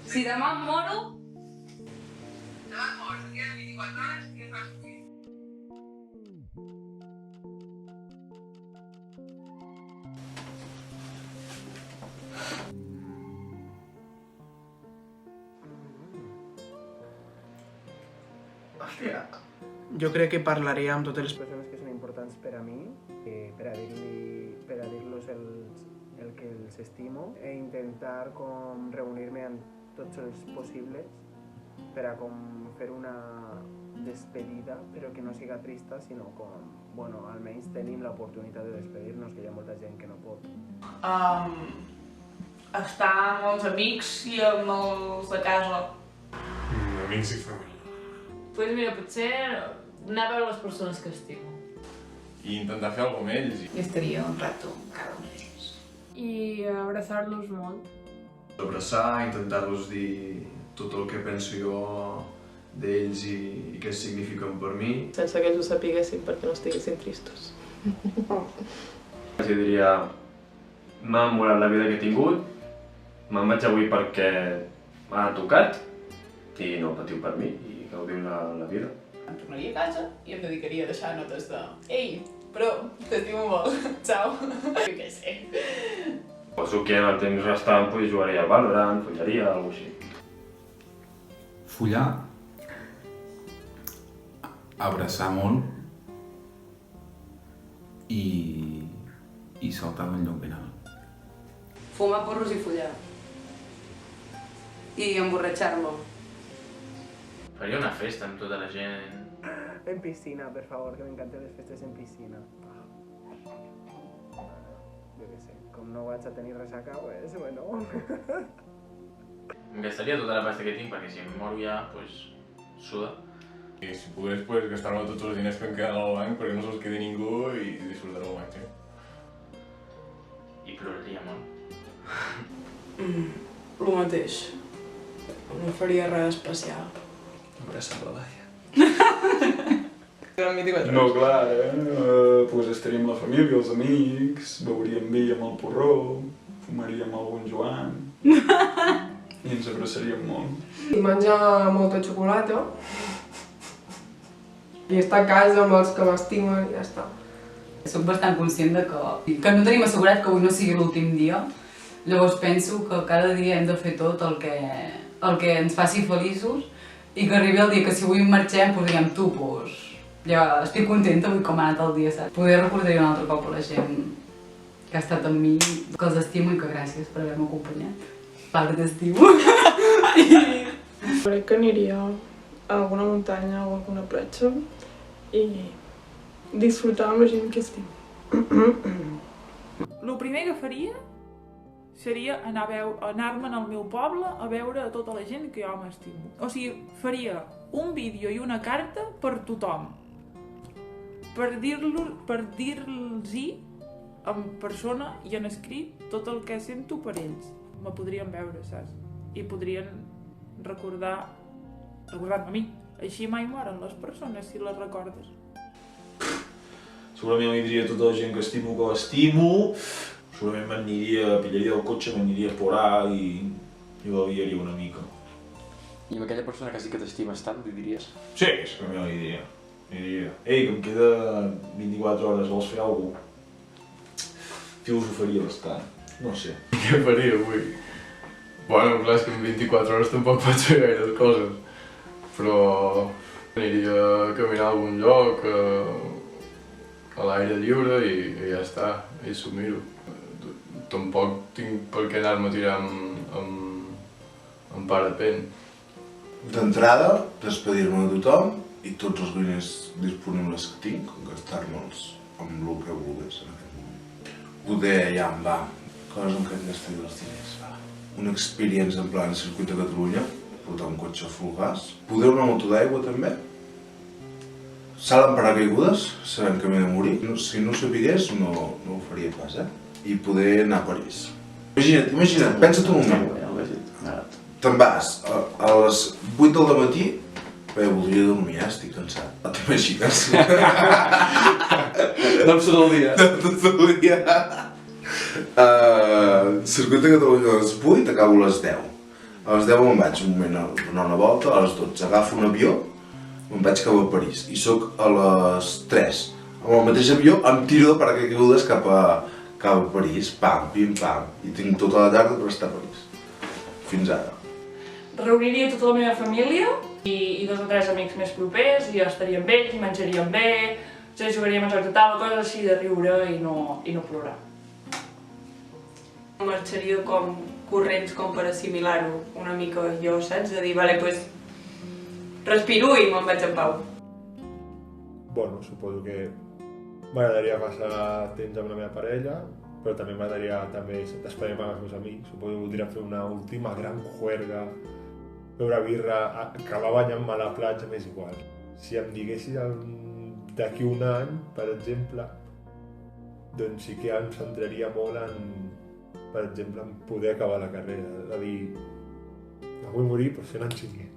Si demà em moro... Demà et mors, et queden 24 hores i et fas un fill. Hòstia, jo crec que parlaré amb totes les persones que són importants per a mi, per a dir-los el que els estimo, i intentar com reunir-me amb tots els possibles per a com fer una despedida, però que no siga trista, sinó com, bueno, almenys tenim l'oportunitat de despedir-nos, que hi ha molta gent que no pot. Estar amb els amics i amb els de casa. Amics i família. Pues mira, potser anar a veure les persones que estimo. I intentar fer alguna cosa amb ells. I estaria un rato amb cada un d'ells. I abraçar-los molt. Abraçar, intentar-los dir tot el que penso jo d'ells i què signifiquen per mi. Sense que ells ho sapiguessin perquè no estiguessin tristos. Jo diria, m'ha molat la vida que he tingut, me'n vaig avui perquè m'ha tocat i no patiu per mi i gaudiu la vida. Em tornaria a casa i em dedicaria a deixar notes de «Ei, però t'estimo molt, ciao». Jo què sé. Poso que en el temps restant pues, jugaria al Valorant, follaria, alguna cosa així. Follar, abraçar molt i saltar d'un lloc ben alt. Fumar porros i follar. I emborratxar-lo. Faria una festa amb tota la gent. En piscina, per favor, que m'encanten les festes en piscina. Jo què sé, com no vaig a tenir ressaca, pues, bueno... Em gastaria tota la pasta que tinc perquè si em moro ja, pues, suda. I si pogués, pues, gastar-me tots els diners que em queden al banc perquè no se'ls quedi ningú i disfrutar-ho al màxim. I ploraria molt. Lo mateix. No faria res especial. Abraçar la Laia. Durant 24 hores. No, clar, pues estaríem amb la família, els amics, beuríem vi amb el porró, fumaríem algun Joan i ens abraçaríem molt. I menjar molta xocolata. I estar a casa amb els que m'estimen i ja està. Soc bastant conscient de que no tenim assegurat que avui no sigui l'últim dia. Llavors penso que cada dia hem de fer tot el que ens faci feliços i que arribi el dia que si avui marxem, doncs diguem tu, doncs ja estic contenta avui com ha anat el dia, saps? Poder recordar un altre cop a la gent que ha estat amb mi, que els estimo i que gràcies per haver-me acompanyat. Clar que t'estimo. Crec que aniria a alguna muntanya o a alguna platja i disfrutar amb la gent que estimo. El primer que faria seria anar-me'n al meu poble a veure a tota la gent que jo m'estimo. O sigui, faria un vídeo i una carta per tothom. Per dir-los-hi en persona i en escrit tot el que sento per ells. Me podrien veure, saps? I podrien recordar-me a mi. Així mai moren les persones si les recordes. Segurament li diria a tota la gent que estimo que l'estimo. Segurament pillaria el cotxe, m'aniria a porar i l'aliaria una mica. I amb aquella persona que sí que t'estimes tant, li diries? Sí, segurament li diria. Li diria, ei, que em queda 24 hores, vols fer alguna cosa? Filosofaria bastant, no sé. Què faria avui? Bueno, clar, és que en 24 hores tampoc pots fer gaires coses. Però aniria a caminar a algun lloc, a l'aire lliure i ja està, i s'ho miro. Tampoc tinc per què anar-me a tirar amb parapent. D'entrada, despedir-me de tothom i tots els diners disponibles que tinc, gastar-me'ls amb el que volgués en aquest moment. Poder ja em va, coses en què em gastaria els diners, va. Una experiència en plan circuit de Catalunya, portar un cotxe full gas. Poder una moto d'aigua també. Salt amb paracaigudes, sabent que m'he de morir. Si no ho sapigués, no ho faria pas, I poder anar a París. Imagina't, pensa't un moment. Te'n vas a les 8 del matí, voldria dormir, estic cansat. T'imagines? Dorms tot el dia. Tot el dia. Circuit de Catalunya a les 8, acabo a les 10. A les 10 me'n vaig un moment a donar una volta, a les 12 agafo un avió, me'n vaig cap a París. I sóc a les 3, amb el mateix avió, em tiro de paracaigudes cap a París, pam, pim, pam. I tinc tota la tarda per estar a París. Fins ara. Reuniria tota la meva família i 2 o 3 amics més propers i estaria amb ells, menjaríem bé, jugaríem a jocs de taula, coses així de riure i no plorar. Marxaria com corrents com per assimilar-ho una mica jo, saps? De dir, vale, pues, respiro i me'n vaig en pau. Bueno, suposo que m'agradaria passar temps amb la meva parella, però també m'agradaria despedir-me amb els meus amics. Suposo que voldria fer una última gran juerga, beure birra, acabar banyant-me a la platja, m'és igual. Si em diguessis d'aquí un any, per exemple, doncs sí que em centraria molt per exemple, en poder acabar la carrera. És a dir, no vull morir, però ser un enginyer.